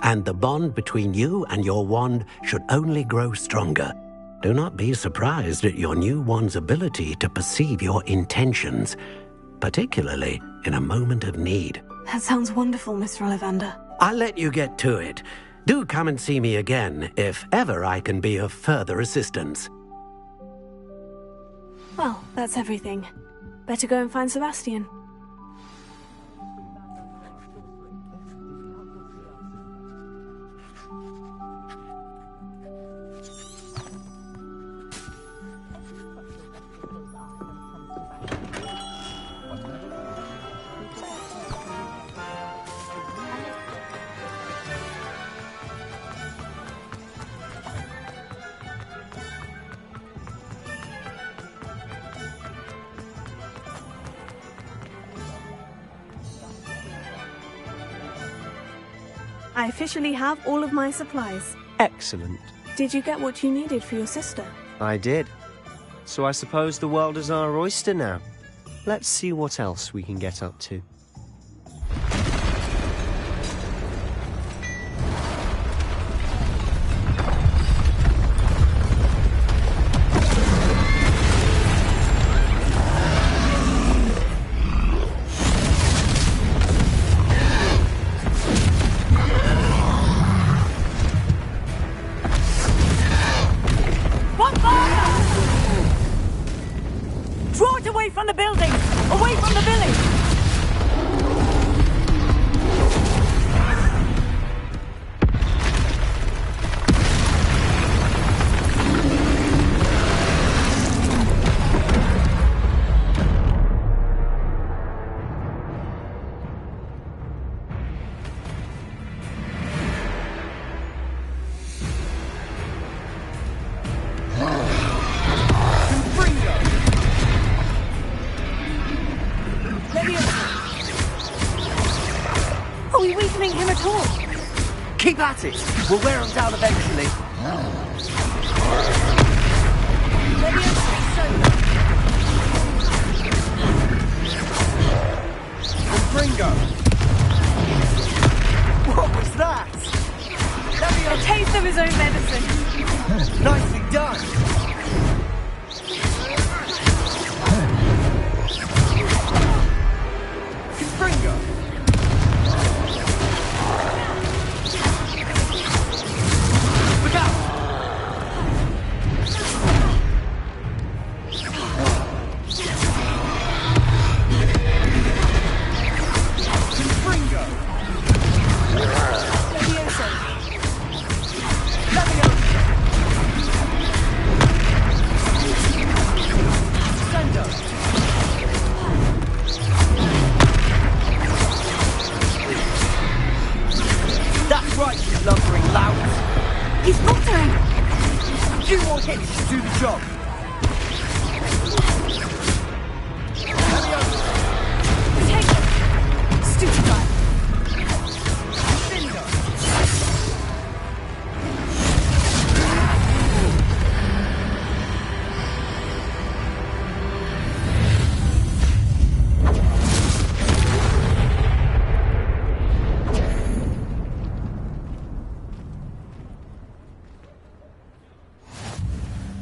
And the bond between you and your wand should only grow stronger. Do not be surprised at your new wand's ability to perceive your intentions, particularly in a moment of need. That sounds wonderful, Mr. Ollivander. I'll let you get to it. Do come and see me again, if ever I can be of further assistance. Well, that's everything. Better go and find Sebastian. I officially have all of my supplies. Excellent. Did you get what you needed for your sister? I did. So I suppose the world is our oyster now. Let's see what else we can get up to. From the building! Away from the village! Are we weakening him at all? Keep at it! We'll wear him down eventually. Ringo! What was that? A taste of his own medicine. Nicely done! Confringo! Look out! Do the job. Take them! Stupid guy!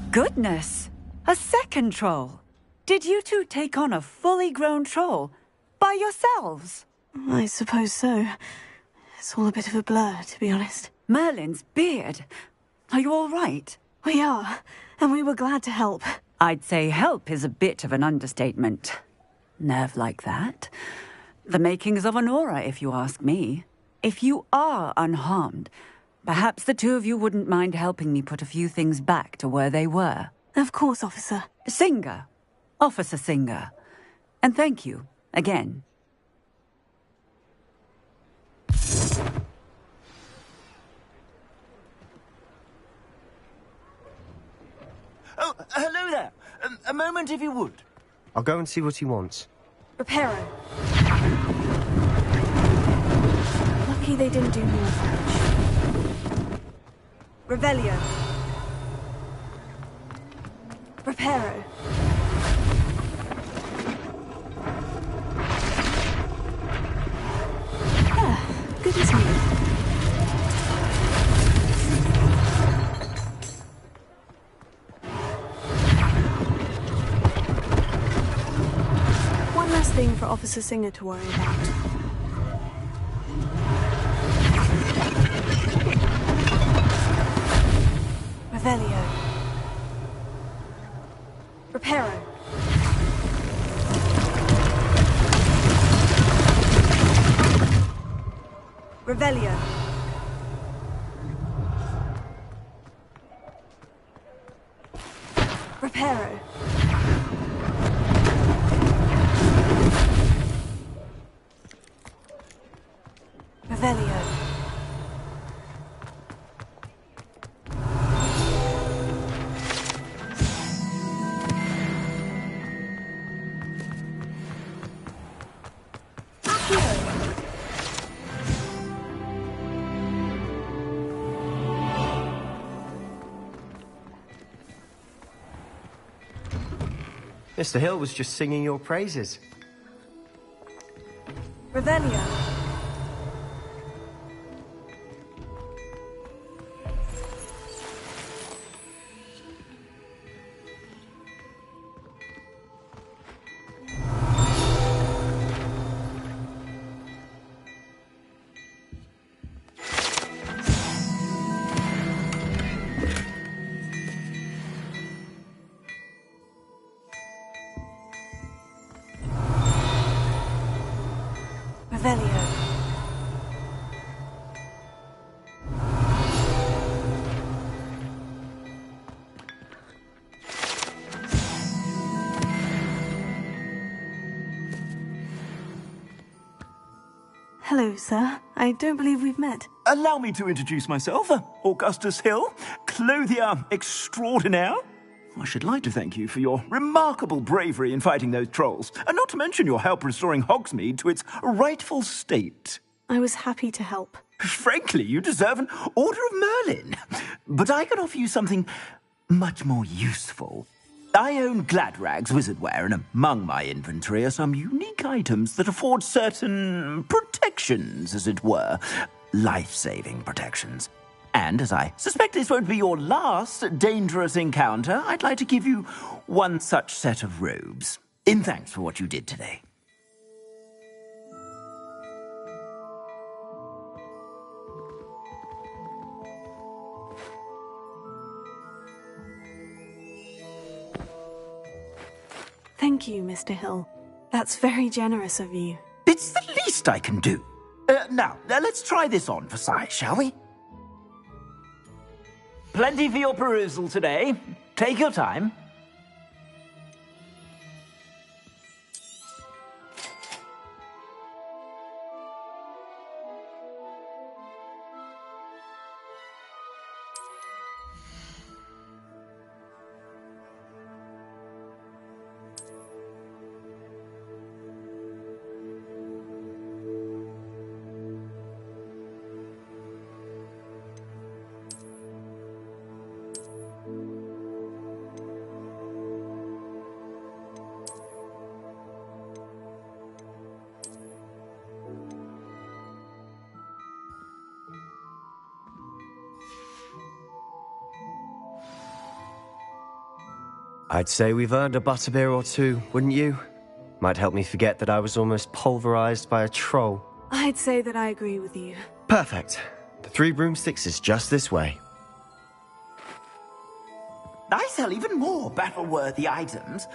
Goodness! A second troll! Did you two take on a fully grown troll? By yourselves? I suppose so. It's all a bit of a blur, to be honest. Merlin's beard. Are you all right? We are, and we were glad to help. I'd say help is a bit of an understatement. Nerve like that. The makings of an aura, if you ask me. If you are unharmed, perhaps the two of you wouldn't mind helping me put a few things back to where they were. Of course, officer. Singer. Officer Singer. And thank you, again. Oh, hello there. A moment, if you would. I'll go and see what he wants. Reparo. Lucky they didn't do more damage. Revelio. Reparo. Ah, good as new. One last thing for Officer Singer to worry about. Revelio. Reparo. Revelio. Reparo. Revelio. Mr. Hill was just singing your praises. Revelio. Revelio. Hello, sir. I don't believe we've met. Allow me to introduce myself, Augustus Hill, clothier extraordinaire. I should like to thank you for your remarkable bravery in fighting those trolls, and not to mention your help restoring Hogsmeade to its rightful state. I was happy to help. Frankly, you deserve an Order of Merlin. But I can offer you something much more useful. I own Gladrag's wizardware, and among my inventory are some unique items that afford certain protections, as it were. Life-saving protections. And as I suspect this won't be your last dangerous encounter, I'd like to give you one such set of robes, in thanks for what you did today. Thank you, Mr. Hill. That's very generous of you. It's the least I can do. Now, let's try this on for size, shall we? Plenty for your perusal today. Take your time. I'd say we've earned a butterbeer or two, wouldn't you? Might help me forget that I was almost pulverized by a troll. I'd say that I agree with you. Perfect. The 3 broomsticks is just this way. I sell even more battle-worthy items.